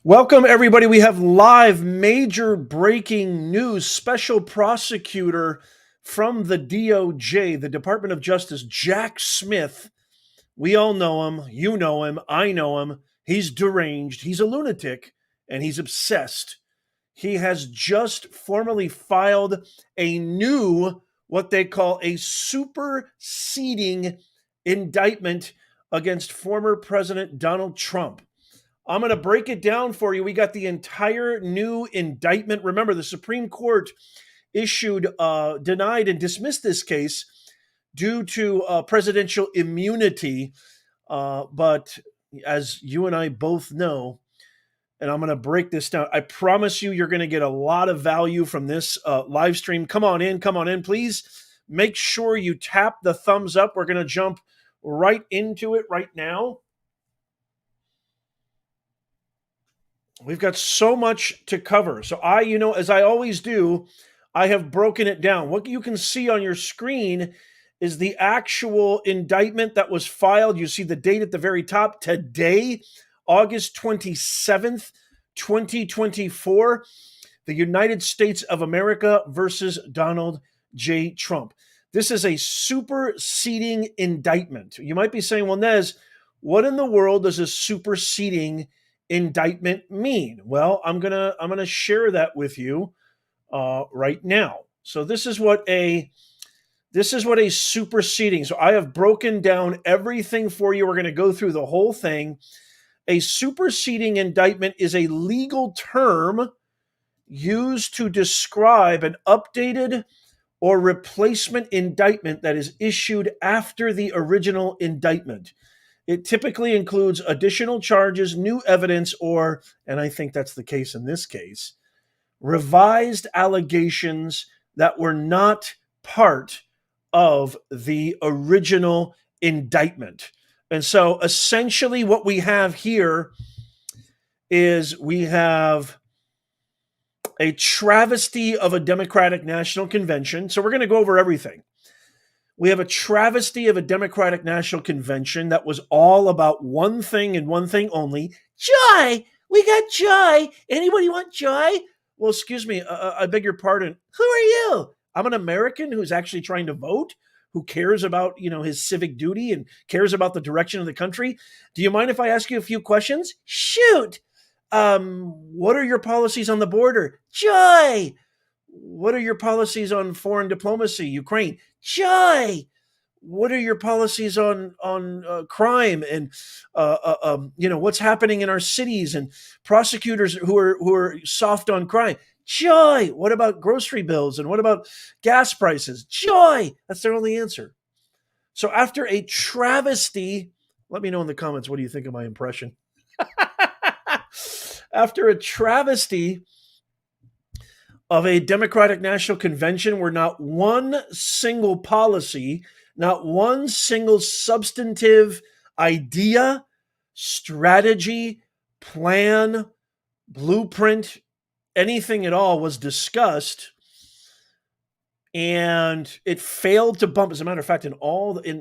Welcome, everybody. We have live major breaking news. Special prosecutor from the DOJ, the Department of Justice, Jack Smith. We all know him. You know him. I know him. He's deranged. He's a lunatic and he's obsessed. He has just formally filed a new, what they call a superseding indictment against former President Donald Trump. I'm going to break it down for you. We got the entire new indictment. Remember, the Supreme Court denied and dismissed this case due to presidential immunity. But as you and I both know, and I'm going to break this down, I promise you, you're going to get a lot of value from this live stream. Come on in, please. Make sure you tap the thumbs up. We're going to jump right into it right now. We've got so much to cover. So as I always do, I have broken it down. What you can see on your screen is the actual indictment that was filed. You see the date at the very top, today, August 27th, 2024, the United States of America versus Donald J. Trump. This is a superseding indictment. You might be saying, well, Nez, what in the world does a superseding indictment mean? Well, I'm gonna share that with you right now. So this is what a superseding. So I have broken down everything for you. We're going to go through the whole thing. A superseding indictment is a legal term used to describe an updated or replacement indictment that is issued after the original indictment. It typically includes additional charges, new evidence, or, and I think that's the case in this case, revised allegations that were not part of the original indictment. And so essentially what we have here is we have a travesty of a Democratic National Convention. So we're going to go over everything. We have a travesty of a Democratic National Convention that was all about one thing and one thing only. Joy! We got joy! Anybody want joy? Well, excuse me, I beg your pardon. Who are you? I'm an American who's actually trying to vote, who cares about, his civic duty and cares about the direction of the country. Do you mind if I ask you a few questions? Shoot! What are your policies on the border? Joy! What are your policies on foreign diplomacy? Ukraine. Joy. What are your policies on crime and what's happening in our cities and prosecutors who are soft on crime? Joy. What about grocery bills and what about gas prices? Joy. That's their only answer. So after a travesty, let me know in the comments, what do you think of my impression? After a travesty of a Democratic National Convention where not one single policy, not one single substantive idea, strategy, plan, blueprint, anything at all was discussed, and it failed to bump. As a matter of fact, and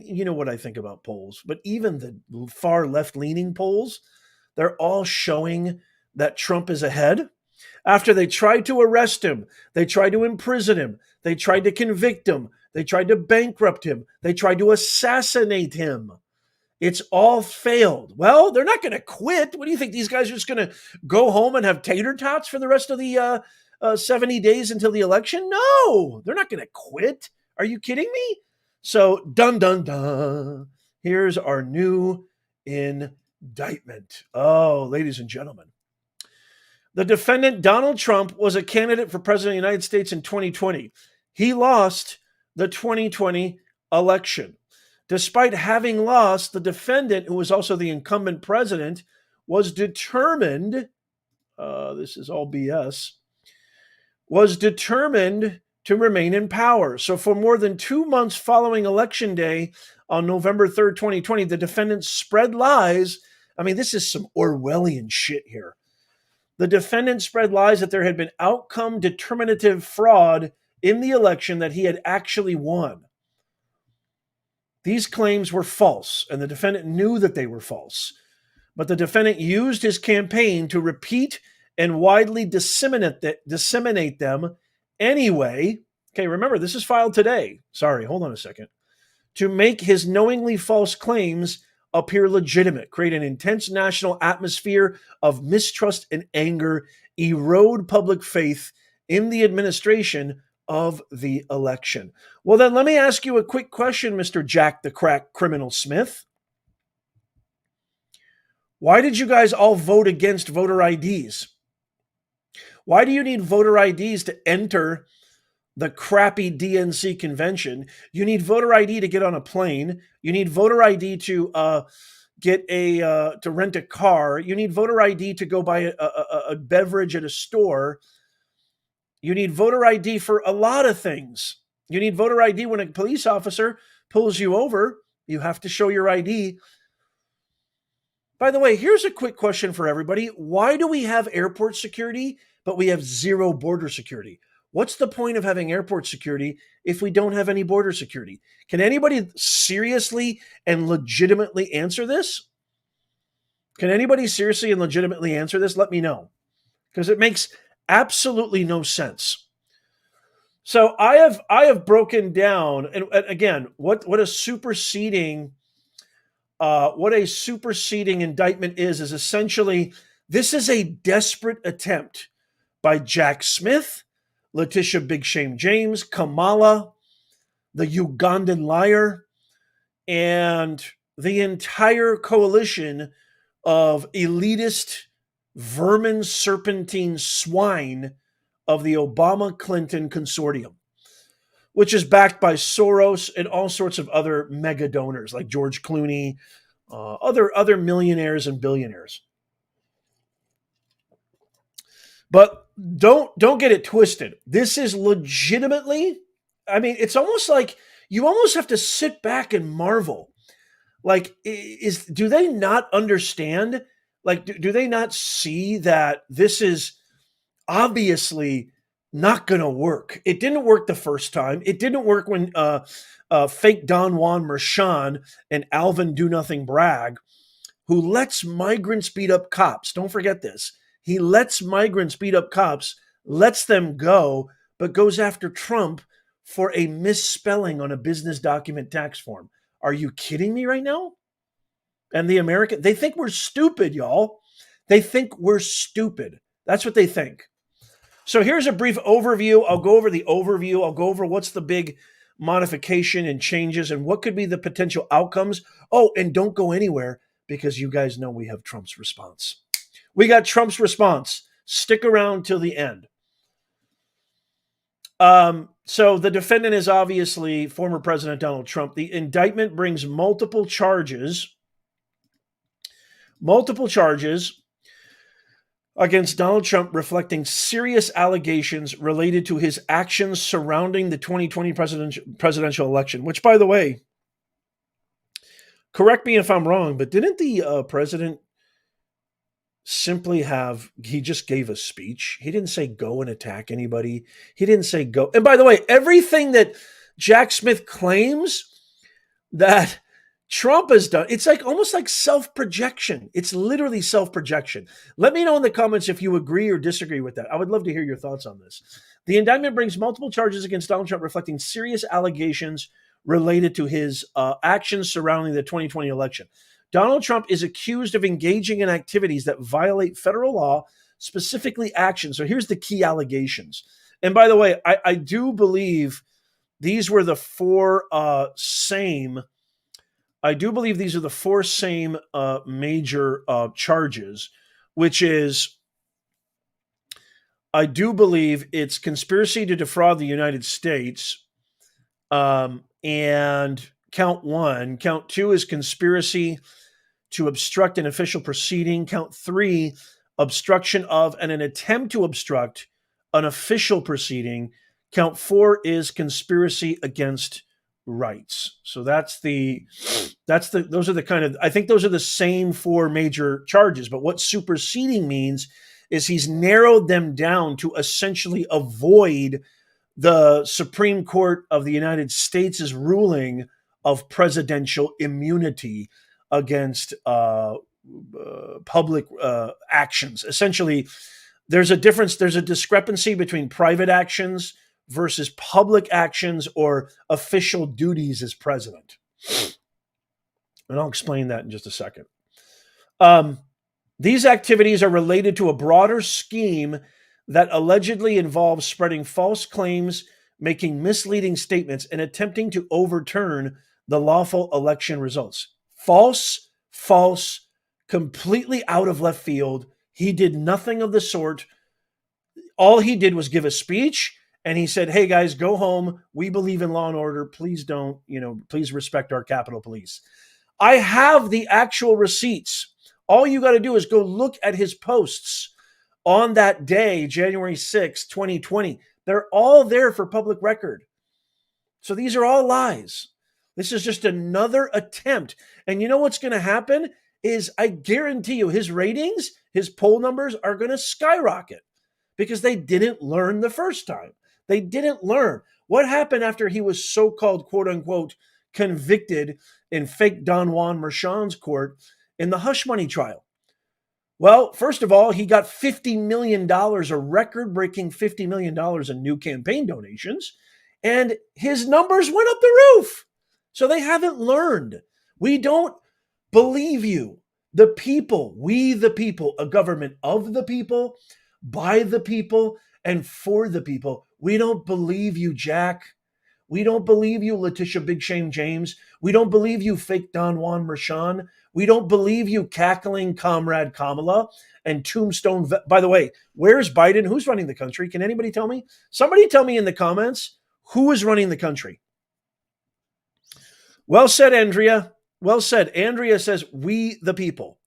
you know what I think about polls, but even the far left-leaning polls, they're all showing that Trump is ahead. After they tried to arrest him, they tried to imprison him, they tried to convict him, they tried to bankrupt him, they tried to assassinate him. It's all failed. Well, they're not going to quit. What do you think? These guys are just going to go home and have tater tots for the rest of the 70 days until the election? No, they're not going to quit. Are you kidding me? So, dun, dun, dun. Here's our new indictment. Oh, ladies and gentlemen. The defendant, Donald Trump, was a candidate for president of the United States in 2020. He lost the 2020 election. Despite having lost, the defendant, who was also the incumbent president, was determined, this is all BS, was determined to remain in power. So for more than 2 months following Election Day on November 3rd, 2020, the defendant spread lies. I mean, this is some Orwellian shit here. The defendant spread lies that there had been outcome determinative fraud in the election, that he had actually won. These claims were false, and the defendant knew that they were false. but the defendant used his campaign to repeat and widely disseminate them anyway. Okay, remember, this is filed today. Sorry, hold on a second. To make his knowingly false claims appear legitimate, create an intense national atmosphere of mistrust and anger, erode public faith in the administration of the election. Well, then let me ask you a quick question, Mr. Jack the Crack Criminal Smith. Why did you guys all vote against voter IDs? Why do you need voter IDs to enter the crappy DNC convention? You need voter ID to get on a plane. You need voter ID to to rent a car. You need voter ID to go buy a beverage at a store. You need voter ID for a lot of things. You need voter ID when a police officer pulls you over. You have to show your ID. By the way, here's a quick question for everybody. Why do we have airport security, but we have zero border security? What's the point of having airport security if we don't have any border security? Can anybody seriously and legitimately answer this? Can anybody seriously and legitimately answer this? Let me know, because it makes absolutely no sense. So I have broken down, and again, what a superseding indictment is essentially, this is a desperate attempt by Jack Smith, Letitia Big Shame James, Kamala, the Ugandan liar, and the entire coalition of elitist vermin serpentine swine of the Obama-Clinton consortium, which is backed by Soros and all sorts of other mega donors like George Clooney, other millionaires and billionaires. But don't get it twisted. This is legitimately, I mean, it's almost like you almost have to sit back and marvel. Like, do they not understand? Like, do they not see that this is obviously not going to work? It didn't work the first time. It didn't work when fake Don Juan Merchan and Alvin Do Nothing Bragg, who lets migrants beat up cops. Don't forget this. He lets migrants beat up cops, lets them go, but goes after Trump for a misspelling on a business document tax form. Are you kidding me right now? And they think we're stupid, y'all. They think we're stupid. That's what they think. So here's a brief overview. I'll go over the overview. I'll go over what's the big modification and changes and what could be the potential outcomes. Oh, and don't go anywhere, because you guys know we have Trump's response. We got Trump's response. Stick around till the end. So the defendant is obviously former President Donald Trump. The indictment brings multiple charges against Donald Trump, reflecting serious allegations related to his actions surrounding the 2020 presidential election, which, by the way, correct me if I'm wrong, but didn't the president simply he just gave a speech? He didn't say go and attack anybody. He didn't say go. And by the way, everything that Jack Smith claims that Trump has done, it's like almost like self-projection. It's literally self-projection. Let me know in the comments if you agree or disagree with that. I would love to hear your thoughts on this. The indictment brings multiple charges against Donald Trump, reflecting serious allegations related to his actions surrounding the 2020 election. Donald Trump is accused of engaging in activities that violate federal law, specifically actions. So here's the key allegations. And by the way, I do believe these were the four same. I do believe these are the four same major charges, which is, I do believe it's conspiracy to defraud the United States, and count one. Count two is conspiracy to obstruct an official proceeding. Count three, obstruction of and an attempt to obstruct an official proceeding. Count four is conspiracy against rights. So those are the kind of, I think those are the same four major charges. But what superseding means is he's narrowed them down to essentially avoid the Supreme Court of the United States' ruling of presidential immunity against public actions. Essentially, there's a difference. There's a discrepancy between private actions versus public actions or official duties as president. And I'll explain that in just a second. These activities are related to a broader scheme that allegedly involves spreading false claims, making misleading statements, and attempting to overturn the lawful election results. False, false, completely out of left field. He did nothing of the sort. All he did was give a speech, and he said, hey guys, go home. We believe in law and order. Please don't, please respect our Capitol Police. I have the actual receipts. All you got to do is go look at his posts on that day, January 6, 2020. They're all there for public record. So these are all lies. This is just another attempt. And you know what's going to happen is I guarantee you his ratings, his poll numbers are going to skyrocket because they didn't learn the first time. They didn't learn. What happened after he was so-called, quote unquote, convicted in fake Don Juan Merchan's court in the hush money trial? Well, first of all, he got $50 million, a record-breaking $50 million in new campaign donations, and his numbers went up the roof. So they haven't learned. We don't believe you. The people, we the people, a government of the people, by the people, and for the people. We don't believe you, Jack. We don't believe you, Letitia Big Shame James. We don't believe you, fake Don Juan Merchan. We don't believe you, cackling Comrade Kamala and Tombstone. By the way, where's Biden? Who's running the country? Can anybody tell me? Somebody tell me in the comments who is running the country. Well said, Andrea. Well said. Andrea says, we the people.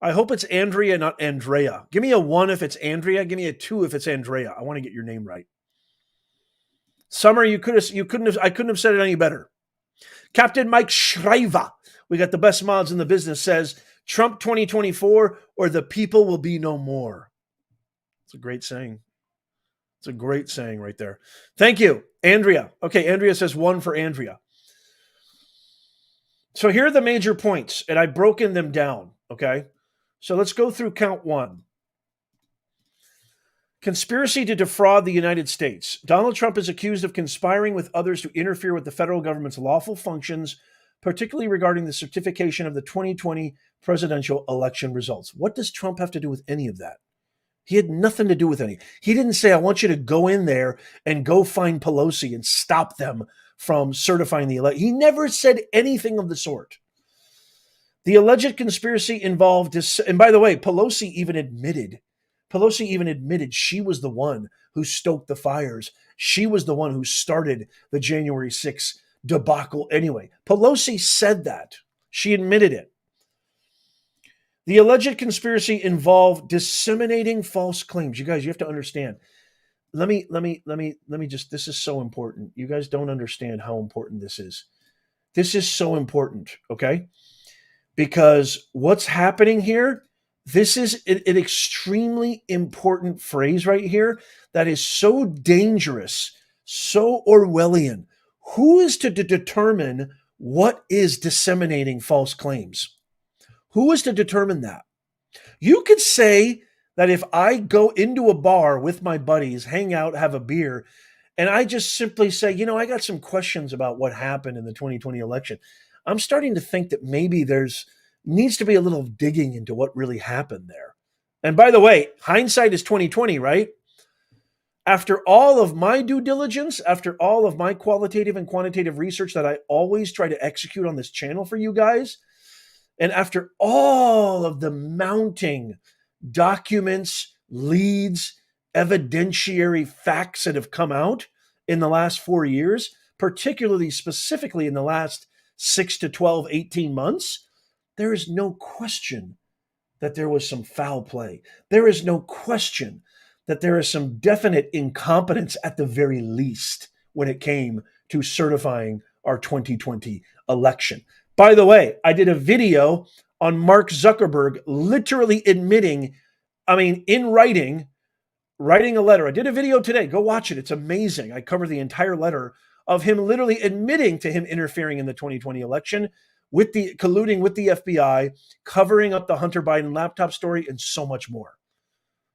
I hope it's Andrea, not Andrea. Give me a 1 if it's Andrea. Give me a 2 if it's Andrea. I want to get your name right. Summer, I couldn't have said it any better. Captain Mike Shriver, we got the best mods in the business, says, Trump 2024 or the people will be no more. It's a great saying. It's a great saying right there. Thank you, Andrea. Okay, Andrea says 1 for Andrea. So here are the major points, and I've broken them down, okay? So let's go through count 1. Conspiracy to defraud the United States. Donald Trump is accused of conspiring with others to interfere with the federal government's lawful functions, particularly regarding the certification of the 2020 presidential election results. What does Trump have to do with any of that? He had nothing to do with any. He didn't say, I want you to go in there and go find Pelosi and stop them from certifying the election. He never said anything of the sort. The alleged conspiracy involved, and by the way, Pelosi even admitted she was the one who stoked the fires. She was the one who started the January 6th debacle anyway. Pelosi said that. She admitted it. The alleged conspiracy involved disseminating false claims. You guys, you have to understand. Let me just, this is so important. You guys don't understand how important this is. This is so important, okay? Because what's happening here, this is an extremely important phrase right here that is so dangerous, so Orwellian. Who is to determine what is disseminating false claims? Who is to determine that? You could say that if I go into a bar with my buddies, hang out, have a beer, and I just simply say, I got some questions about what happened in the 2020 election. I'm starting to think that maybe needs to be a little digging into what really happened there. And by the way, hindsight is 2020, right? After all of my due diligence, after all of my qualitative and quantitative research that I always try to execute on this channel for you guys, and after all of the mounting documents, leads, evidentiary facts that have come out in the last 4 years, particularly specifically in the last 6 to 12, 18 months, there is no question that there was some foul play. There is no question that there is some definite incompetence at the very least when it came to certifying our 2020 election. By the way, I did a video on Mark Zuckerberg literally admitting, in writing a letter. I did a video today. Go watch it. It's amazing. I cover the entire letter of him literally admitting to him interfering in the 2020 election colluding with the FBI, covering up the Hunter Biden laptop story, and so much more.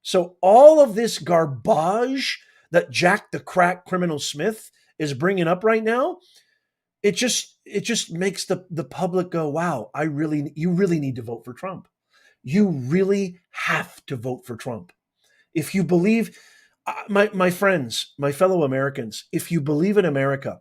So all of this garbage that Jack the Crack Criminal Smith is bringing up right now, it just makes the public go, wow, you really need to vote for Trump. You really have to vote for Trump. If you believe, my friends, my fellow Americans, if you believe in America,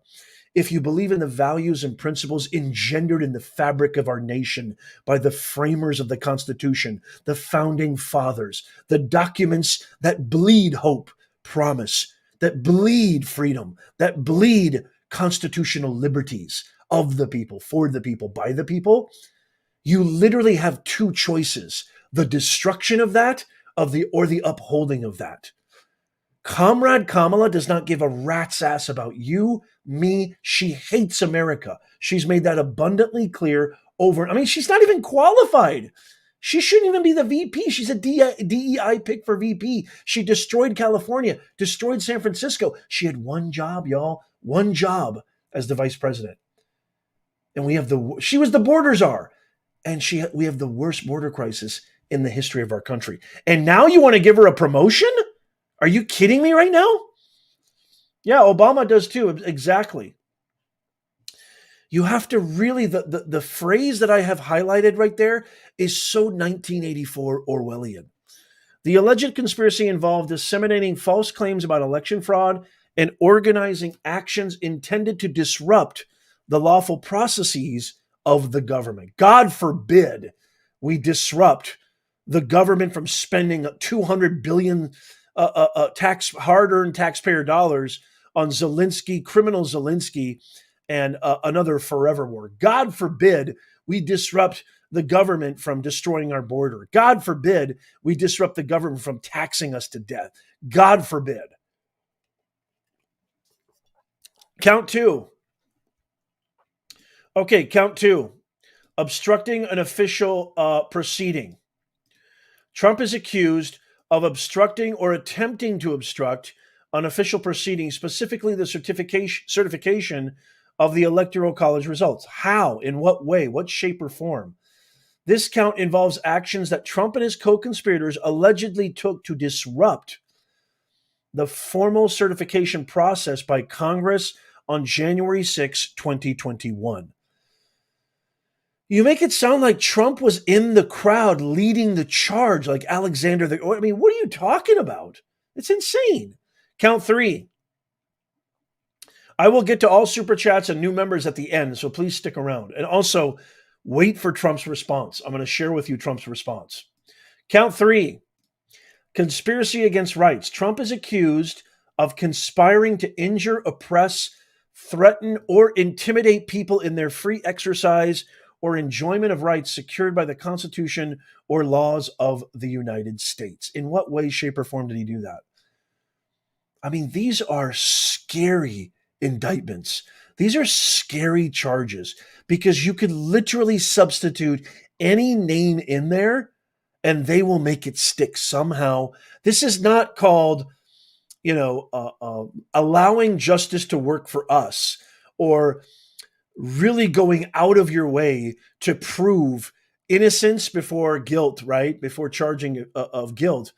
if you believe in the values and principles engendered in the fabric of our nation by the framers of the Constitution, the founding fathers, the documents that bleed hope, promise, that bleed freedom, that bleed constitutional liberties of the people, for the people, by the people, you literally have two choices: the destruction of that, or the upholding of that. Comrade Kamala does not give a rat's ass about you, me. She hates America. She's made that abundantly clear over. I mean, she's not even qualified. She shouldn't even be the VP. She's a DEI pick for VP. She destroyed California, destroyed San Francisco. She had one job, y'all, one job as the vice president. And she was the border czar. And we have the worst border crisis in the history of our country. And now you want to give her a promotion? Are you kidding me right now? Yeah, Obama does too. Exactly. You have to really, the phrase that I have highlighted right there is so 1984 Orwellian. The alleged conspiracy involved disseminating false claims about election fraud and organizing actions intended to disrupt the lawful processes of the government. God forbid we disrupt the government from spending 200 billion hard-earned taxpayer dollars on Zelensky, criminal Zelensky, and another forever war. God forbid we disrupt the government from destroying our border. God forbid we disrupt the government from taxing us to death. God forbid. Count two. Okay, count two. Obstructing an official proceeding. Trump is accused of obstructing or attempting to obstruct an official proceeding, specifically the certification of the Electoral College results. How? In what way? What shape or form? This count involves actions that Trump and his co-conspirators allegedly took to disrupt the formal certification process by Congress on January 6, 2021. You make it sound like Trump was in the crowd leading the charge, like Alexander the. I mean, what are you talking about? It's insane. Count three. I will get to all super chats and new members at the end, so please stick around. And also, wait for Trump's response. I'm going to share with you Trump's response. Count three. Conspiracy against rights. Trump is accused of conspiring to injure, oppress, threaten, or intimidate people in their free exercise or enjoyment of rights secured by the Constitution or laws of the United States. In what way, shape, or form did he do that? I mean, these are scary indictments. These are scary charges because you could literally substitute any name in there and they will make it stick somehow. This is not called, allowing justice to work for us, or really going out of your way to prove innocence before guilt, right? Before charging of guilt.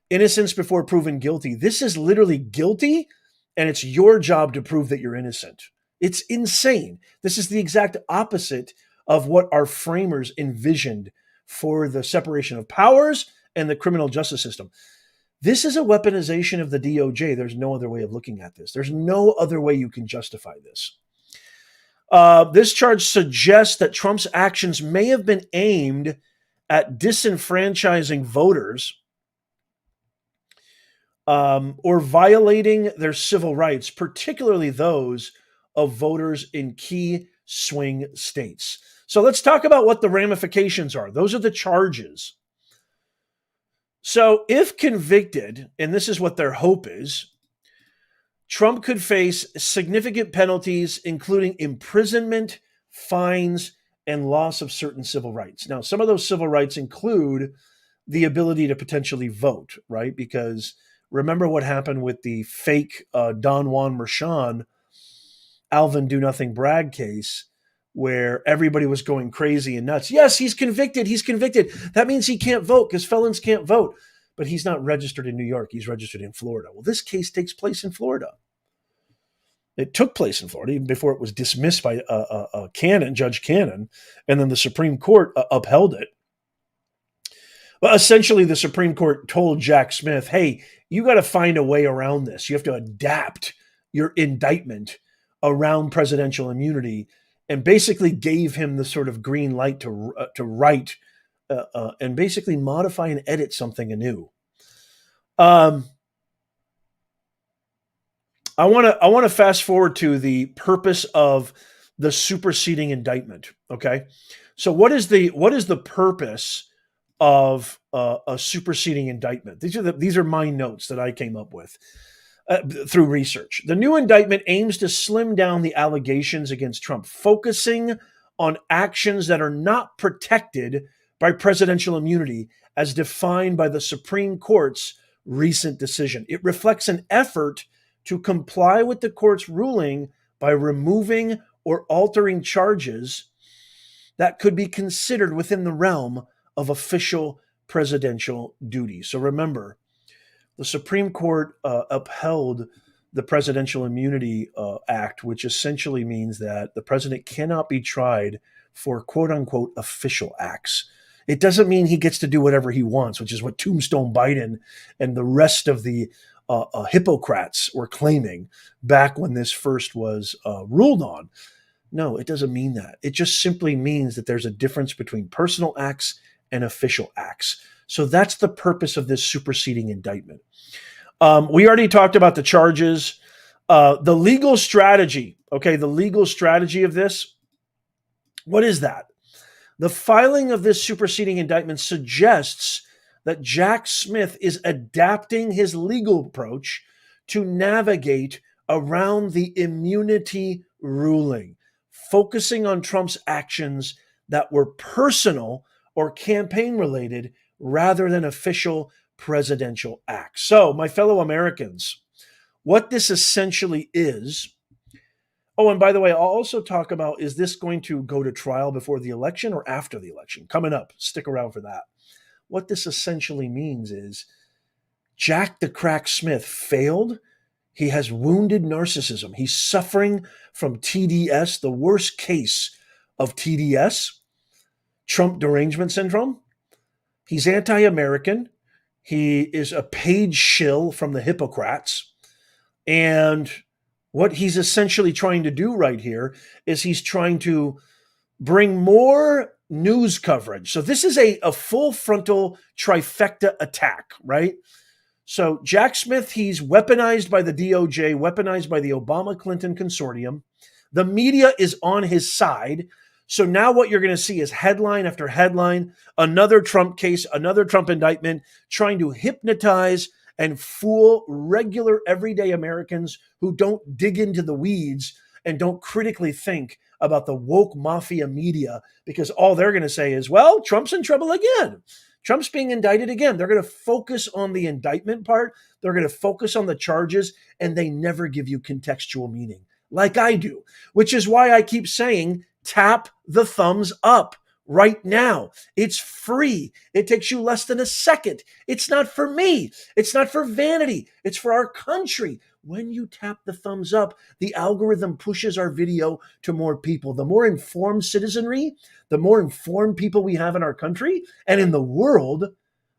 Innocence before proven guilty. This is literally guilty, and it's your job to prove that you're innocent. It's insane. This is the exact opposite of what our framers envisioned for the separation of powers and the criminal justice system. This is a weaponization of the DOJ. There's no other way of looking at this. There's no other way you can justify this. This charge suggests that Trump's actions may have been aimed at disenfranchising voters or violating their civil rights, particularly those of voters in key swing states. So let's talk about what the ramifications are. Those are the charges. So if convicted, and this is what their hope is, Trump could face significant penalties, including imprisonment, fines, and loss of certain civil rights. Now, some of those civil rights include the ability to potentially vote, right? Because remember what happened with the fake Don Juan Merchan, Alvin Do Nothing Bragg case. where everybody was going crazy and nuts. Yes, he's convicted. He's convicted. That means he can't vote because felons can't vote. But he's not registered in New York. He's registered in Florida. Well, this case takes place in Florida. It took place in Florida even before it was dismissed by Judge Cannon, and then the Supreme Court upheld it. Well, essentially, the Supreme Court told Jack Smith, hey, you got to find a way around this. You have to adapt your indictment around presidential immunity, and basically gave him the sort of green light to write and basically modify and edit something anew. I want to fast forward to the purpose of the superseding indictment. Okay, so what is the purpose of a superseding indictment? These are my notes that I came up with through research. The new indictment aims to slim down the allegations against Trump, focusing on actions that are not protected by presidential immunity as defined by the Supreme Court's recent decision. It reflects an effort to comply with the court's ruling by removing or altering charges that could be considered within the realm of official presidential duty. So remember, the Supreme Court upheld the Presidential Immunity Act, which essentially means that the president cannot be tried for quote unquote official acts. It doesn't mean he gets to do whatever he wants, which is what Tombstone Biden and the rest of the Hippocrats were claiming back when this first was ruled on. No, it doesn't mean that. It just simply means that there's a difference between personal acts and official acts. So that's the purpose of this superseding indictment. We already talked about the charges, the legal strategy. Okay, the legal strategy of this. What is that? The filing of this superseding indictment suggests that Jack Smith is adapting his legal approach to navigate around the immunity ruling, focusing on Trump's actions that were personal or campaign related rather than official presidential acts. So, my fellow Americans, what this essentially is. Oh, and by the way, I'll also talk about, is this going to go to trial before the election or after the election? Coming up, stick around for that. What this essentially means is Jack the Crack Smith failed. He has wounded narcissism. He's suffering from TDS, the worst case of TDS, Trump derangement syndrome. He's anti-American. He is a paid shill from the Hippocrats. And what he's essentially trying to do right here is he's trying to bring more news coverage. So this is a full frontal trifecta attack, right? So Jack Smith, he's weaponized by the DOJ, weaponized by the Obama-Clinton consortium. The media is on his side. So now what you're going to see is headline after headline, another Trump case, another Trump indictment, trying to hypnotize and fool regular everyday Americans who don't dig into the weeds and don't critically think about the woke mafia media, because all they're going to say is, well, Trump's in trouble again. Trump's being indicted again. They're going to focus on the indictment part. They're going to focus on the charges, and they never give you contextual meaning like I do, which is why I keep saying, tap the thumbs up right now. It's free. It takes you less than a second. It's not for me. It's not for vanity. It's for our country. When you tap the thumbs up, the algorithm pushes our video to more people. The more informed citizenry, the more informed people we have in our country and in the world,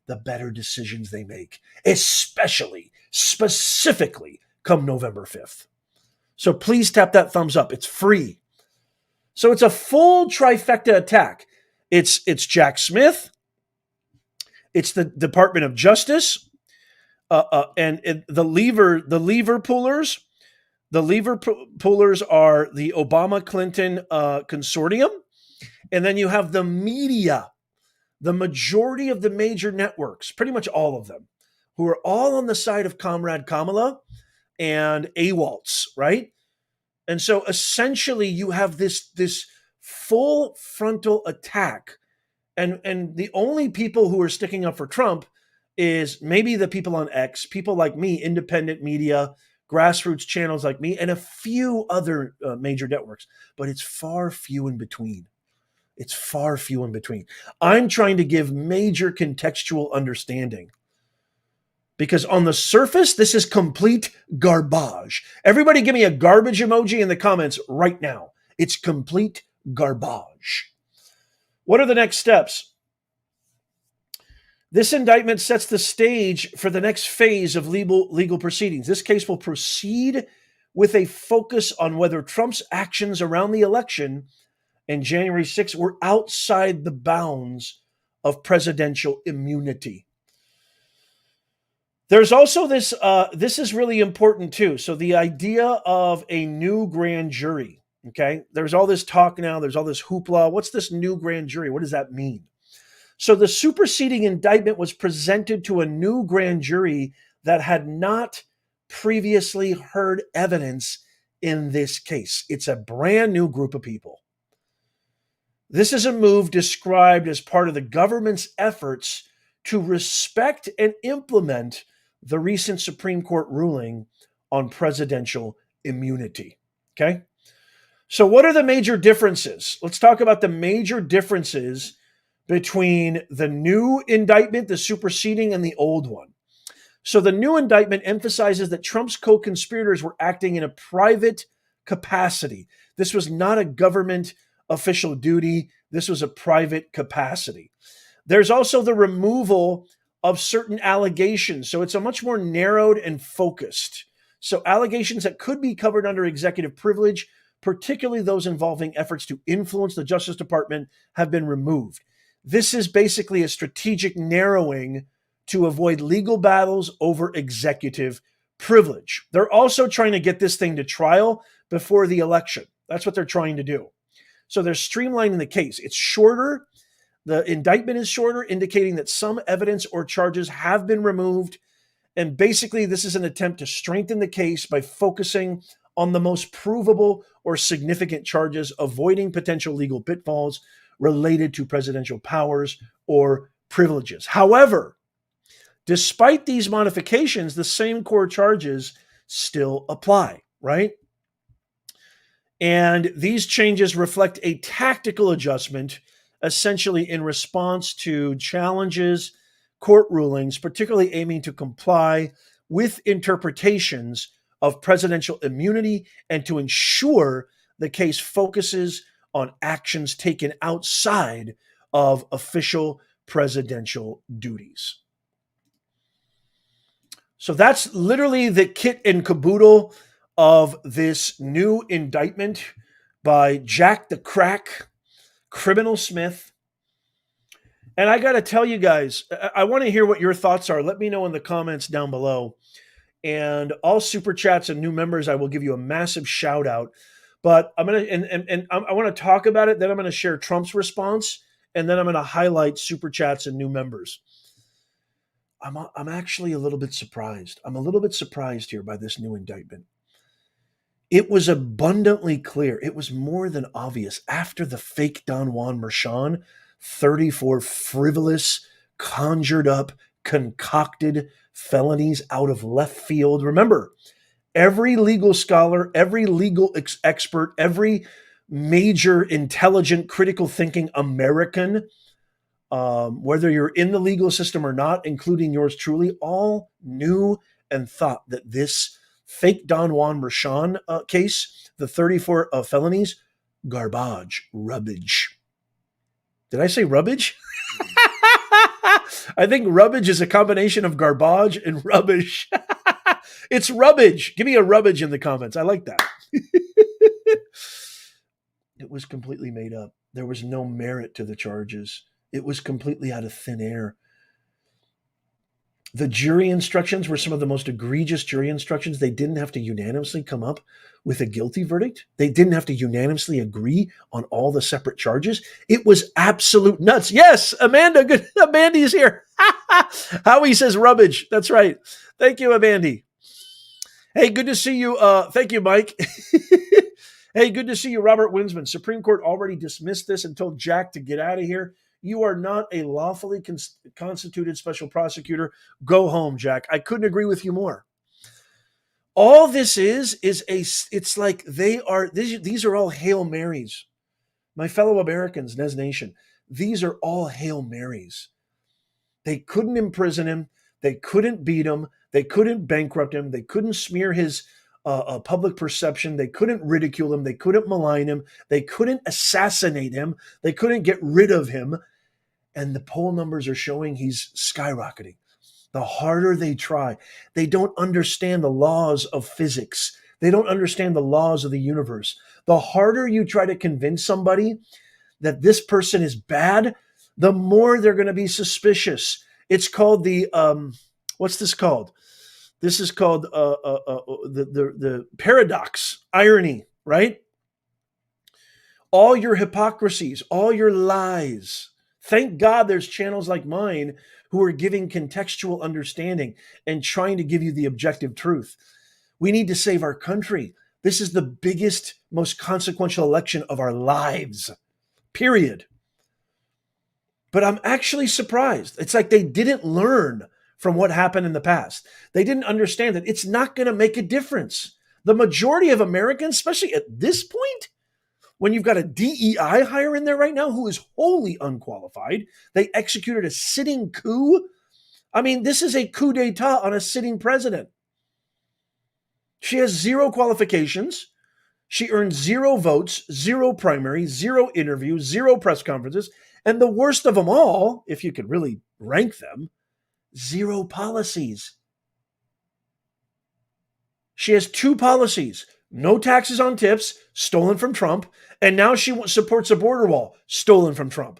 the better decisions they make, especially, specifically come November 5th. So please tap that thumbs up. It's free. So it's a full trifecta attack. It's Jack Smith. It's the Department of Justice, and the lever pullers. The lever pullers are the Obama-Clinton consortium, and then you have the media, the majority of the major networks, pretty much all of them, who are all on the side of Comrade Kamala and AWALTS, right? And so essentially you have this full frontal attack. And the only people who are sticking up for Trump is maybe the people on X, people like me, independent media, grassroots channels like me, and a few other major networks, but it's far few in between. It's far few in between. I'm trying to give major contextual understanding because on the surface, this is complete garbage. Everybody give me a garbage emoji in the comments right now. It's complete garbage. What are the next steps? This indictment sets the stage for the next phase of legal proceedings. This case will proceed with a focus on whether Trump's actions around the election and January 6th were outside the bounds of presidential immunity. There's also this, this is really important too. So the idea of a new grand jury, okay? There's all this talk now, there's all this hoopla. What's this new grand jury? What does that mean? So the superseding indictment was presented to a new grand jury that had not previously heard evidence in this case. It's a brand new group of people. This is a move described as part of the government's efforts to respect and implement the recent Supreme Court ruling on presidential immunity. Okay? So what are the major differences? Let's talk about the major differences between the new indictment, the superseding, and the old one. So the new indictment emphasizes that Trump's co-conspirators were acting in a private capacity. This was not a government official duty. This was a private capacity. There's also the removal of certain allegations. So it's a much more narrowed and focused. So allegations that could be covered under executive privilege, particularly those involving efforts to influence the Justice Department, have been removed. This is basically a strategic narrowing to avoid legal battles over executive privilege. They're also trying to get this thing to trial before the election. That's what they're trying to do. So they're streamlining the case. It's shorter. The indictment is shorter, indicating that some evidence or charges have been removed. And basically, this is an attempt to strengthen the case by focusing on the most provable or significant charges, avoiding potential legal pitfalls related to presidential powers or privileges. However, despite these modifications, the same core charges still apply, right? And these changes reflect a tactical adjustment, essentially in response to challenges, court rulings, particularly aiming to comply with interpretations of presidential immunity and to ensure the case focuses on actions taken outside of official presidential duties. So that's literally the kit and caboodle of this new indictment by Jack the Crack, Criminal Smith. And I got to tell you guys, I want to hear what your thoughts are. Let me know in the comments down below. And all super chats and new members, I will give you a massive shout out. But I'm going to, and I want to talk about it. Then I'm going to share Trump's response. And then I'm going to highlight super chats and new members. I'm actually a little bit surprised. I'm a little bit surprised here by this new indictment. It was abundantly clear. It was more than obvious after the fake Don Juan Merchan 34 frivolous, conjured up, concocted felonies out of left field. Remember, every legal scholar, every legal expert, every major intelligent, critical thinking American, whether you're in the legal system or not, including yours truly, all knew and thought that this fake Don Juan Merchan case, the 34 felonies, garbage, rubbish. Did I say rubbish? I think rubbish is a combination of garbage and rubbish. It's rubbish. Give me a rubbish in the comments. I like that. It was completely made up. There was no merit to the charges. It was completely out of thin air. The jury instructions were some of the most egregious jury instructions. They didn't have to unanimously come up with a guilty verdict. They didn't have to unanimously agree on all the separate charges. It was absolute nuts. Yes, Amanda, good. Amandy's here. Howie says rubbish. That's right. Thank you, Amandy. Hey, good to see you. Thank you, Mike. Hey, good to see you, Robert Winsman. Supreme Court already dismissed this and told Jack to get out of here. You are not a lawfully constituted special prosecutor. Go home, Jack. I couldn't agree with you more. All this it's like these are all Hail Marys. My fellow Americans, Nez Nation, these are all Hail Marys. They couldn't imprison him. They couldn't beat him. They couldn't bankrupt him. They couldn't smear his public perception. They couldn't ridicule him. They couldn't malign him. They couldn't assassinate him. They couldn't get rid of him. And the poll numbers are showing he's skyrocketing. The harder they try, they don't understand the laws of physics. They don't understand the laws of the universe. The harder you try to convince somebody that this person is bad, the more they're going to be suspicious. It's called the what's this called? This is called the paradox, irony, right? All your hypocrisies, all your lies. Thank God there's channels like mine who are giving contextual understanding and trying to give you the objective truth. We need to save our country. This is the biggest, most consequential election of our lives, period. But I'm actually surprised. It's like they didn't learn from what happened in the past. They didn't understand that it's not going to make a difference. The majority of Americans, especially at this point, when you've got a DEI hire in there right now who is wholly unqualified, they executed a sitting coup. I mean, this is a coup d'etat on a sitting president. She has zero qualifications. She earned 0 votes, 0 primaries, 0 interviews, 0 press conferences. And the worst of them all, if you could really rank them, 0 policies. She has 2 policies: no taxes on tips, stolen from Trump, and now she supports a border wall, stolen from Trump.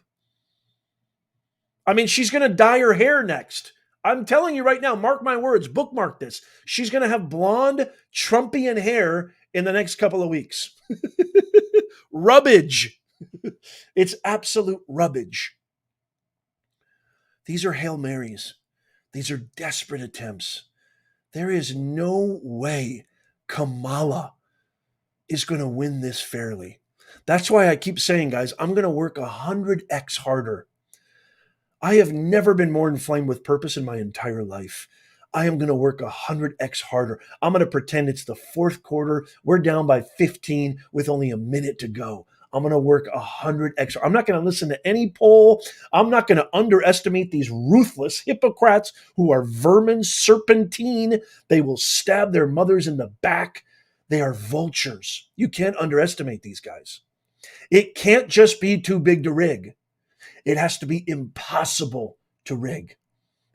I mean, she's going to dye her hair next. I'm telling you right now, mark my words, bookmark this. She's going to have blonde, Trumpian hair in the next couple of weeks. Rubbage. It's absolute rubbish. These are Hail Marys. These are desperate attempts. There is no way Kamala is going to win this fairly. That's why I keep saying, guys, I'm going to work 100x harder. I have never been more inflamed with purpose in my entire life. I am going to work 100x harder. I'm going to pretend it's the 4th quarter. We're down by 15 with only a minute to go. I'm going to work 100x. I'm not going to listen to any poll. I'm not going to underestimate these ruthless hypocrites who are vermin, serpentine. They will stab their mothers in the back. They are vultures. You can't underestimate these guys. It can't just be too big to rig. It has to be impossible to rig.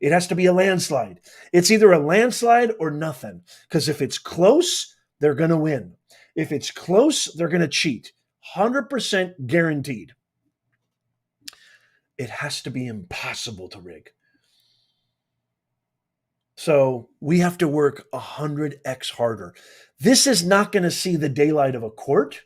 It has to be a landslide. It's either a landslide or nothing. Because if it's close, they're going to win. If it's close, they're going to cheat. 100% guaranteed. It has to be impossible to rig. So we have to work 100x harder. This is not going to see the daylight of a court.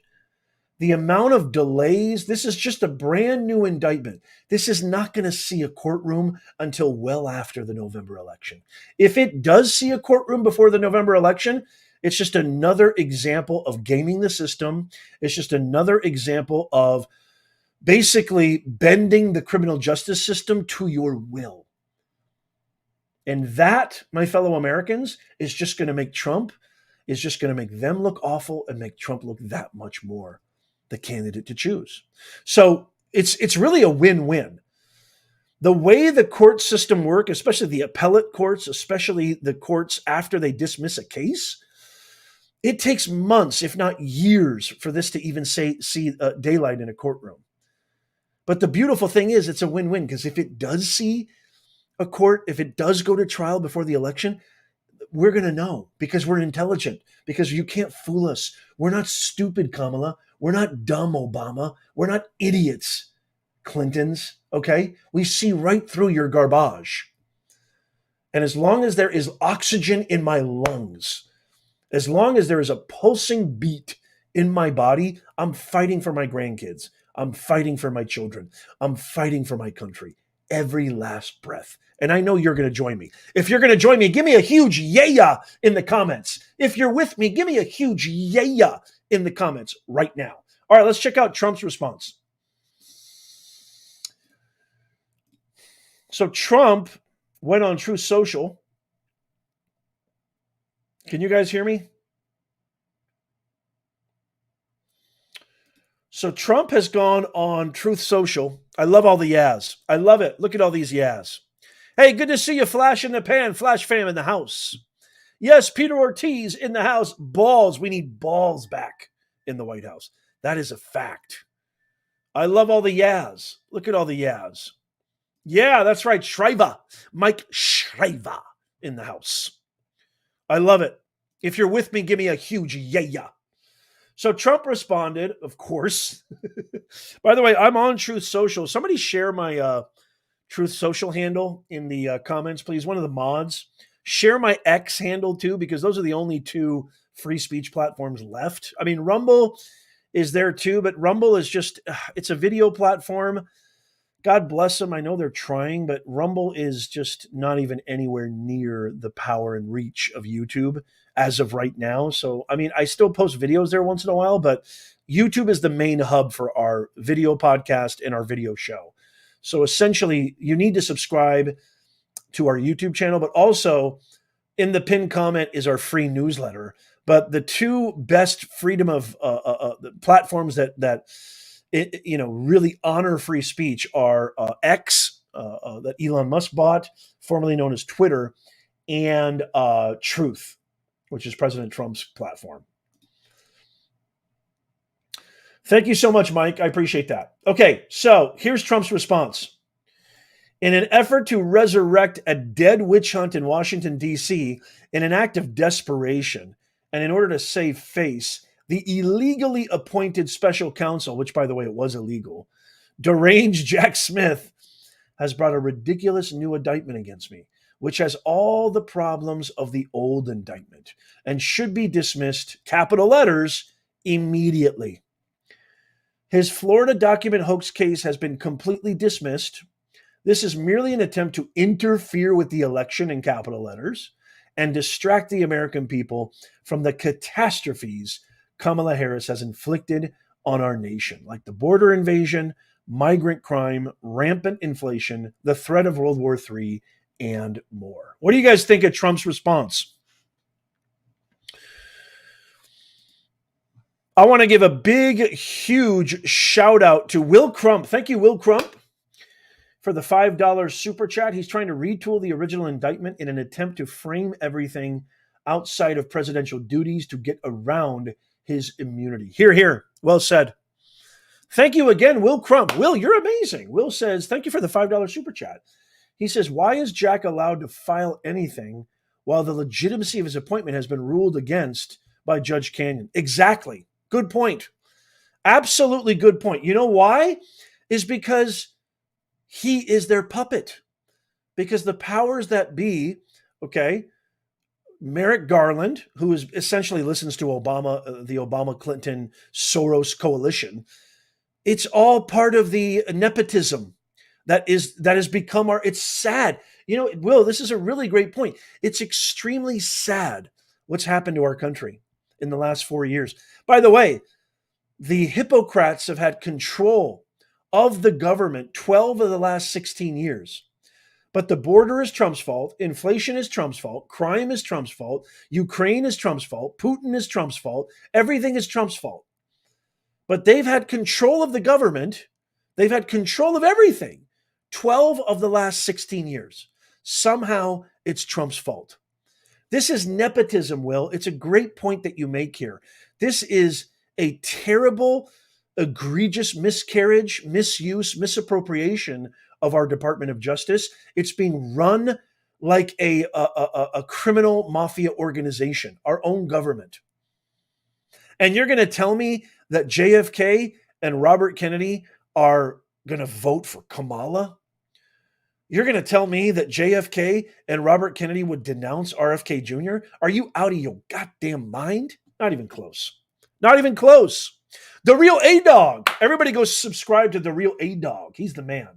The amount of delays, this is just a brand new indictment. This is not going to see a courtroom until well after the November election. If it does see a courtroom before the November election, it's just another example of gaming the system. It's just another example of basically bending the criminal justice system to your will. And that, my fellow Americans, is just going to make them look awful and make Trump look that much more the candidate to choose. So it's really a win-win. The way the court system work, especially the appellate courts, especially the courts after they dismiss a case, it takes months, if not years, for this to even see daylight in a courtroom. But the beautiful thing is it's a win-win, because if it does see a court, if it does go to trial before the election, we're going to know, because we're intelligent, because you can't fool us. We're not stupid, Kamala. We're not dumb, Obama. We're not idiots, Clintons, okay? We see right through your garbage. And as long as there is oxygen in my lungs, as long as there is a pulsing beat in my body, I'm fighting for my grandkids. I'm fighting for my children. I'm fighting for my country. Every last breath. And I know you're going to join me. If you're going to join me, give me a huge yeah in the comments. If you're with me, give me a huge yeah in the comments right now. All right, let's check out Trump's response. So Trump went on Truth Social. Can you guys hear me? So Trump has gone on Truth Social. I love all the yas. I love it. Look at all these yas. Hey, good to see you, Flash in the pan. Flash fam in the house. Yes, Peter Ortiz in the house. Balls. We need balls back in the White House. That is a fact. I love all the yas. Look at all the yas. Yeah, that's right. Shriver. Mike Shriver in the house. I love it. If you're with me, give me a huge yeah. So Trump responded, of course. By the way, I'm on Truth Social. Somebody share my Truth Social handle in the comments, please. One of the mods. Share my X handle too, because those are the only two free speech platforms left. I mean, Rumble is there too, but Rumble is just, it's a video platform. God bless them. I know they're trying, but Rumble is just not even anywhere near the power and reach of YouTube as of right now. So, I mean, I still post videos there once in a while, but YouTube is the main hub for our video podcast and our video show. So essentially, you need to subscribe to our YouTube channel, but also in the pinned comment is our free newsletter. But the two best freedom of platforms that really honor free speech are X that Elon Musk bought, formerly known as Twitter, and Truth, which is President Trump's platform. Thank you so much, Mike. I appreciate that. Okay, so here's Trump's response. In an effort to resurrect a dead witch hunt in Washington, D.C., in an act of desperation, and in order to save face, the illegally appointed special counsel, which, by the way, it was illegal, deranged Jack Smith, has brought a ridiculous new indictment against me, which has all the problems of the old indictment and should be dismissed, capital letters, immediately. His Florida document hoax case has been completely dismissed. This is merely an attempt to interfere with the election in capital letters and distract the American people from the catastrophes Kamala Harris has inflicted on our nation, like the border invasion, migrant crime, rampant inflation, the threat of World War III, and more. What do you guys think of Trump's response? I want to give a big, huge shout out to Will Crump. Thank you, Will Crump, for the $5 super chat. He's trying to retool the original indictment in an attempt to frame everything outside of presidential duties to get around his immunity. Hear, hear. Well said. Thank you again, Will Crump. Will, you're amazing. Will says, thank you for the $5 super chat. He says, why is Jack allowed to file anything while the legitimacy of his appointment has been ruled against by Judge Canyon? Exactly. Good point. Absolutely good point. You know why? Is because he is their puppet. Because the powers that be, okay, Merrick Garland, who is essentially listens to Obama, the Obama-Clinton Soros coalition, it's all part of the nepotism that has become our. It's sad, Will. This is a really great point. It's extremely sad what's happened to our country in the last 4 years. By the way, the Hippocrats have had control of the government 12 of the last 16 years. But the border is Trump's fault. Inflation is Trump's fault. Crime is Trump's fault. Ukraine is Trump's fault. Putin is Trump's fault. Everything is Trump's fault. But they've had control of the government. They've had control of everything 12 of the last 16 years. Somehow it's Trump's fault. This is nepotism, Will. It's a great point that you make here. This is a terrible, egregious miscarriage, misuse, misappropriation of our Department of Justice. It's being run like a criminal mafia organization, our own government. And you're going to tell me that JFK and Robert Kennedy are going to vote for Kamala? You're going to tell me that JFK and Robert Kennedy would denounce RFK Jr.? Are you out of your goddamn mind? Not even close. Not even close. The Real A-Dog. Everybody go subscribe to The Real A-Dog. He's the man.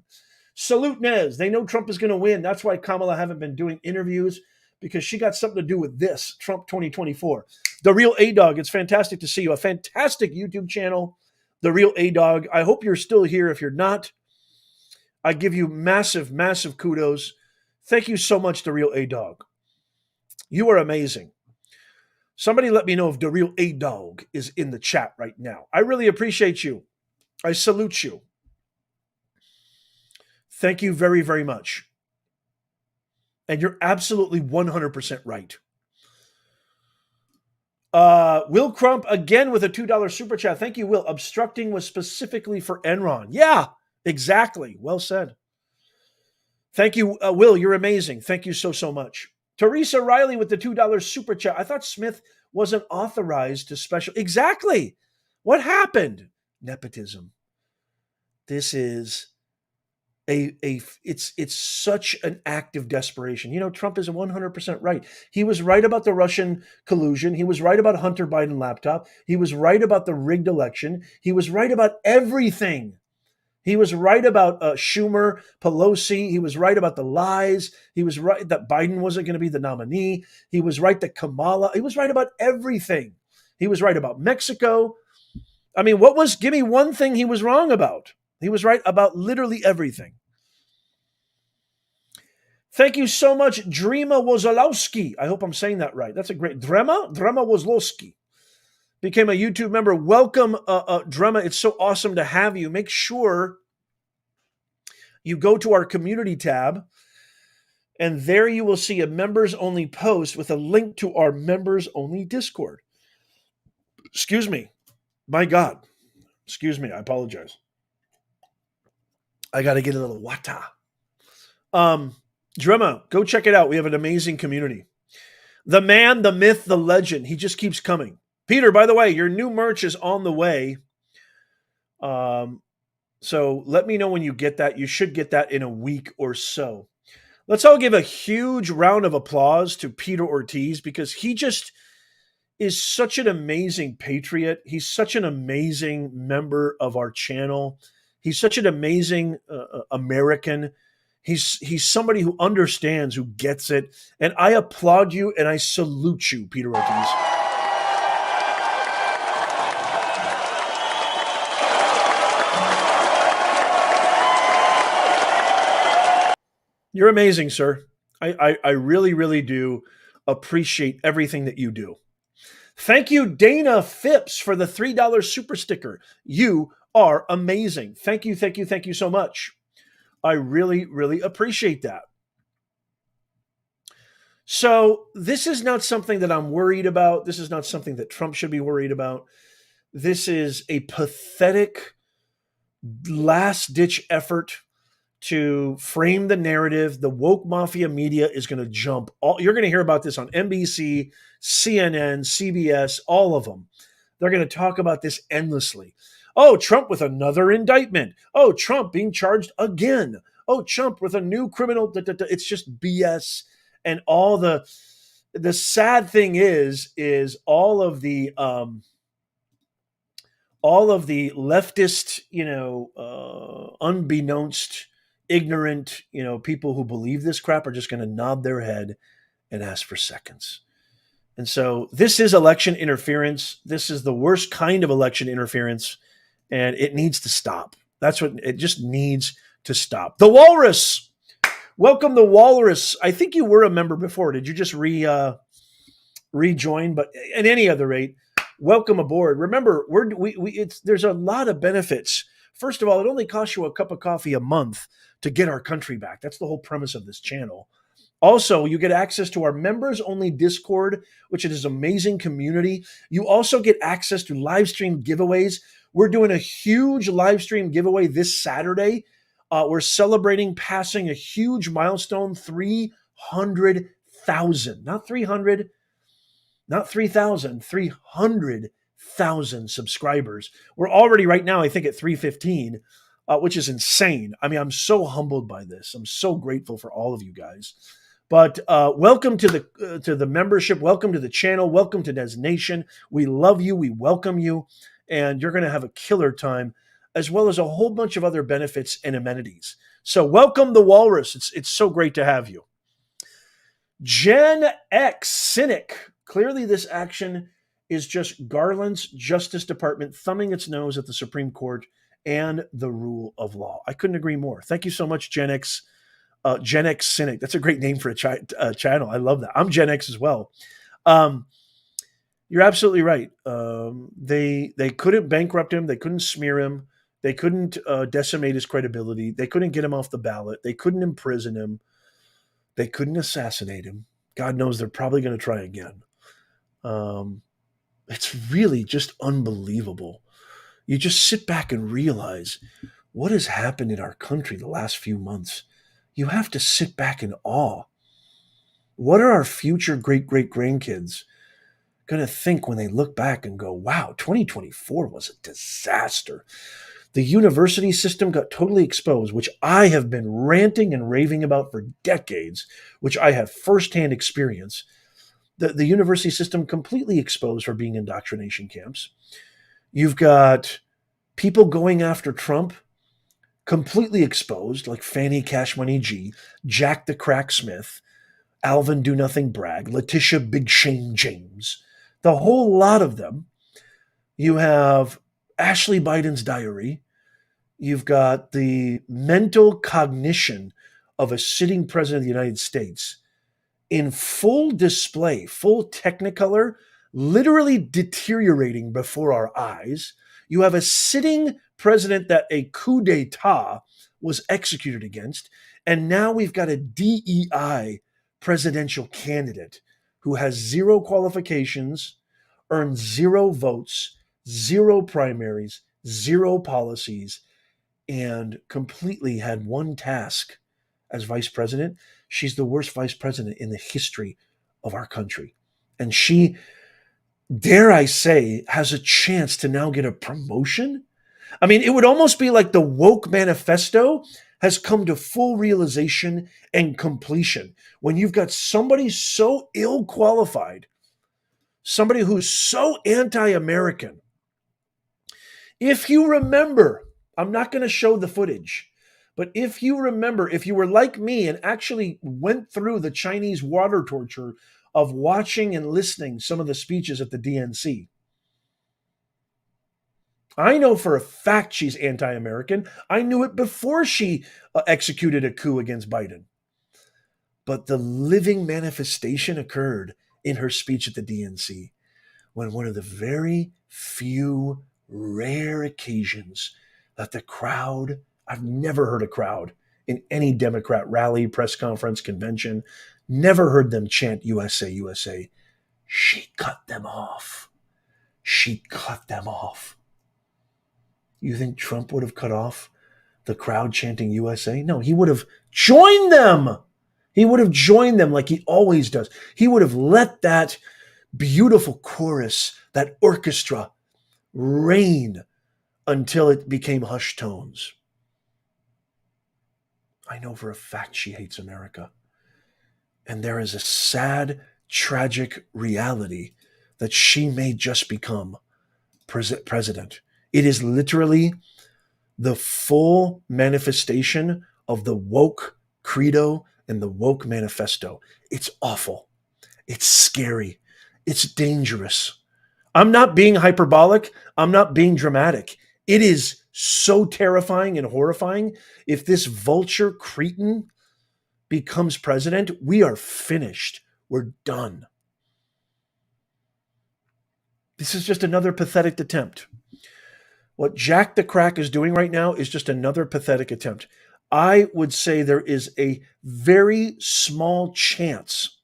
Salute Nez. They know Trump is going to win. That's why Kamala haven't been doing interviews, because she got something to do with this, Trump 2024. The Real A-Dog. It's fantastic to see you. A fantastic YouTube channel, The Real A-Dog. I hope you're still here. If you're not, I give you massive, massive kudos. Thank you so much, The Real A-Dog. You are amazing. Somebody let me know if the real A-Dog is in the chat right now. I really appreciate you. I salute you. Thank you very, very much. And you're absolutely 100% right. Will Crump again with a $2 super chat. Thank you, Will. Obstructing was specifically for Enron. Yeah, exactly. Well said. Thank you, Will. You're amazing. Thank you so, so much. Teresa Riley with the $2 super chat. I thought Smith wasn't authorized to special. Exactly. What happened? Nepotism. This is it's such an act of desperation. You know, Trump is 100% right. He was right about the Russian collusion. He was right about Hunter Biden laptop. He was right about the rigged election. He was right about everything. He was right about Schumer, Pelosi. He was right about the lies. He was right that Biden wasn't going to be the nominee. He was right that Kamala. He was right about everything. He was right about Mexico. I mean, give me one thing he was wrong about. He was right about literally everything. Thank you so much, Drema Wozolowski. I hope I'm saying that right. That's a great Drema Wozolowski. Became a YouTube member. Welcome, Drema. It's so awesome to have you. Make sure you go to our community tab, and there you will see a members only post with a link to our members only Discord. Excuse me. My God. Excuse me. I apologize. I got to get a little wata. Drema, go check it out. We have an amazing community. The man, the myth, the legend. He just keeps coming. Peter, by the way, your new merch is on the way. So let me know when you get that. You should get that in a week or so. Let's all give a huge round of applause to Peter Ortiz, because he just is such an amazing patriot. He's such an amazing member of our channel. He's such an amazing American. He's somebody who understands, who gets it. And I applaud you and I salute you, Peter Ortiz. You're amazing, sir. I really, really do appreciate everything that you do. Thank you, Dana Phipps, for the $3 super sticker. You are amazing. Thank you, thank you, thank you so much. I really, really appreciate that. So this is not something that I'm worried about. This is not something that Trump should be worried about. This is a pathetic last-ditch effort to frame the narrative. The woke mafia media is going to jump. You're going to hear about this on NBC, CNN, CBS, all of them. They're going to talk about this endlessly. Oh, Trump with another indictment. Oh, Trump being charged again. Oh, Trump with a new criminal. It's just BS. And all the sad thing is all of the leftist, unbeknownst, ignorant, people who believe this crap are just going to nod their head and ask for seconds. And so this is election interference. This is the worst kind of election interference, and it needs to stop. That's what it just needs to stop. The Walrus. Welcome, the Walrus. I think you were a member before. Did you just rejoin? But at any other rate, welcome aboard. Remember, there's a lot of benefits. First of all, it only costs you a cup of coffee a month to get our country back. That's the whole premise of this channel. Also, you get access to our members-only Discord, which is an amazing community. You also get access to live stream giveaways. We're doing a huge live stream giveaway this Saturday. We're celebrating passing a huge milestone, 300,000. Not 300, not 3,000, 300,000 subscribers. We're already right now, I think, at 315, which is insane. I mean, I'm so humbled by this. I'm so grateful for all of you guys. But welcome to the membership. Welcome to the channel. Welcome to Des Nation. We love you. We welcome you. And you're going to have a killer time, as well as a whole bunch of other benefits and amenities. So welcome, the Walrus. It's so great to have you. Gen X Cynic. Clearly, this action is just Garland's Justice Department thumbing its nose at the Supreme Court and the rule of law. I couldn't agree more. Thank you so much, Gen X. Gen X Cynic. That's a great name for a channel. I love that. I'm Gen X as well. You're absolutely right. They couldn't bankrupt him. They couldn't smear him. They couldn't decimate his credibility. They couldn't get him off the ballot. They couldn't imprison him. They couldn't assassinate him. God knows they're probably going to try again. Um, it's really just unbelievable. You just sit back and realize what has happened in our country the last few months. You have to sit back in awe. What are our future great great grandkids going to think when they look back and go, wow, 2024 was a disaster? The university system got totally exposed, which I have been ranting and raving about for decades, which I have firsthand experience. The university system completely exposed for being indoctrination camps. You've got people going after Trump completely exposed, like Fannie Cash Money G, Jack the Crack Smith, Alvin Do Nothing Bragg, Letitia Big Shane James, the whole lot of them. You have Ashley Biden's diary. You've got the mental cognition of a sitting president of the United States in full display, full technicolor, literally deteriorating before our eyes. You have a sitting president that a coup d'etat was executed against. And now we've got a DEI presidential candidate who has zero qualifications, earned zero votes, zero primaries, zero policies, and completely had one task as vice president. She's the worst vice president in the history of our country. And she, dare I say, has a chance to now get a promotion. I mean, it would almost be like the Woke Manifesto has come to full realization and completion when you've got somebody so ill qualified, somebody who's so anti American. If you remember, I'm not going to show the footage, but if you remember, if you were like me and actually went through the Chinese water torture of watching and listening some of the speeches at the DNC, I know for a fact she's anti American. I knew it before she executed a coup against Biden. But the living manifestation occurred in her speech at the DNC when one of the very few rare occasions that the crowd, I've never heard a crowd in any Democrat rally, press conference, convention, never heard them chant USA, USA. She cut them off. She cut them off. You think Trump would have cut off the crowd chanting USA? No, he would have joined them. He would have joined them like he always does. He would have let that beautiful chorus, that orchestra, reign until it became hushed tones. I know for a fact she hates America. And there is a sad, tragic reality that she may just become president. It is literally the full manifestation of the woke credo and the woke manifesto. It's awful. It's scary. It's dangerous. I'm not being hyperbolic. I'm not being dramatic. It is so terrifying and horrifying. If this vulture cretin becomes president, we are finished. We're done. This is just another pathetic attempt. What Jack the Crack is doing right now is just another pathetic attempt. I would say there is a very small chance.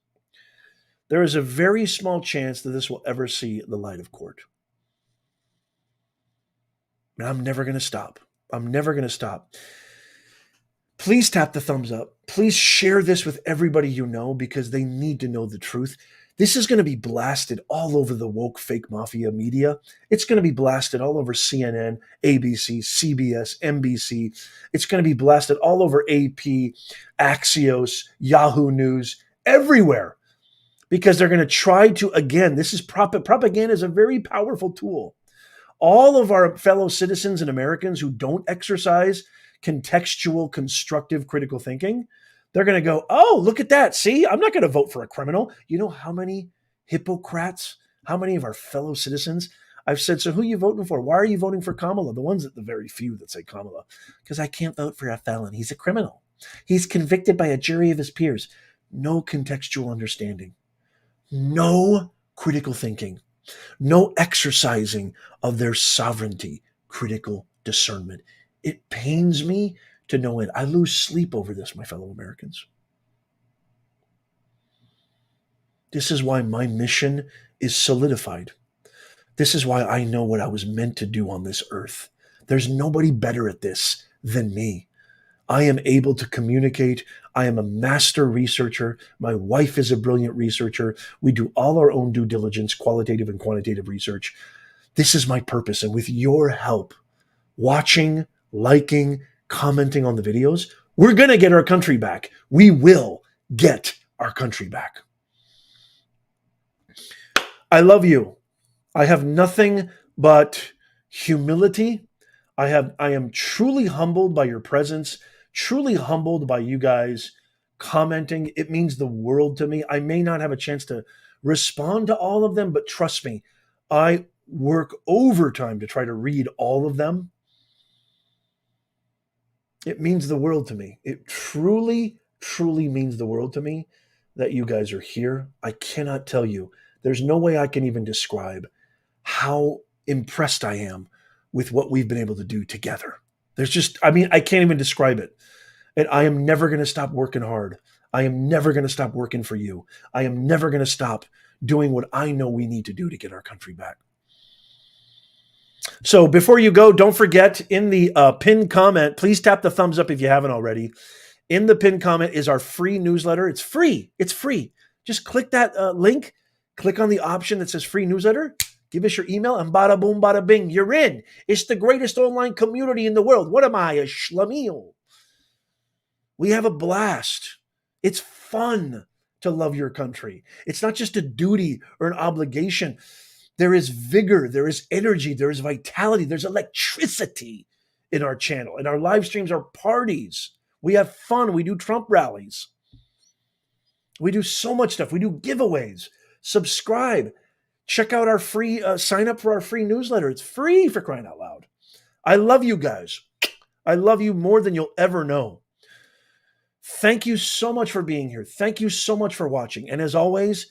There is a very small chance that this will ever see the light of court. And I'm never going to stop. I'm never going to stop. Please tap the thumbs up. Please share this with everybody you know because they need to know the truth. This is going to be blasted all over the woke fake mafia media. It's going to be blasted all over CNN, ABC, CBS, NBC. It's going to be blasted all over AP, Axios, Yahoo News, everywhere. Because they're going to try to, again, this is propaganda is a very powerful tool. All of our fellow citizens and Americans who don't exercise contextual, constructive, critical thinking, they're going to go, oh, look at that. See, I'm not going to vote for a criminal. You know how many hypocrites, how many of our fellow citizens I've said, so who are you voting for? Why are you voting for Kamala? The ones that the very few that say Kamala, because I can't vote for a felon. He's a criminal. He's convicted by a jury of his peers. No contextual understanding. No critical thinking. no exercising of their sovereignty, critical discernment. It pains me to no end. I lose sleep over this, my fellow Americans. This is why my mission is solidified. This is why I know what I was meant to do on this earth. There's nobody better at this than me. I am able to communicate. I am a master researcher. My wife is a brilliant researcher. We do all our own due diligence, qualitative and quantitative research. This is my purpose. And with your help, watching, liking, commenting on the videos, we're going to get our country back. We will get our country back. I love you. I have nothing but humility. I am truly humbled by your presence, truly humbled by you guys commenting. It means the world to me. I may not have a chance to respond to all of them, but trust me, I work overtime to try to read all of them. It means the world to me. It truly, truly means the world to me that you guys are here. I cannot tell you. There's no way I can even describe how impressed I am with what we've been able to do together. I can't even describe it. And I am never going to stop working hard. I am never going to stop working for you. I am never going to stop doing what I know we need to do to get our country back. So before you go, don't forget in the pinned comment, please tap the thumbs up if you haven't already. In the pinned comment is our free newsletter. It's free. It's free. Just click that link. Click on the option that says free newsletter. Give us your email and bada boom, bada bing. You're in. It's the greatest online community in the world. What am I, a schlemiel? We have a blast. It's fun to love your country. It's not just a duty or an obligation. There is vigor, there is energy, there is vitality, there's electricity in our channel. And our live streams are parties. We have fun. We do Trump rallies. We do so much stuff. We do giveaways. Subscribe. Check out our free, sign up for our free newsletter. It's free, for crying out loud. I love you guys. I love you more than you'll ever know. Thank you so much for being here. Thank you so much for watching. And as always,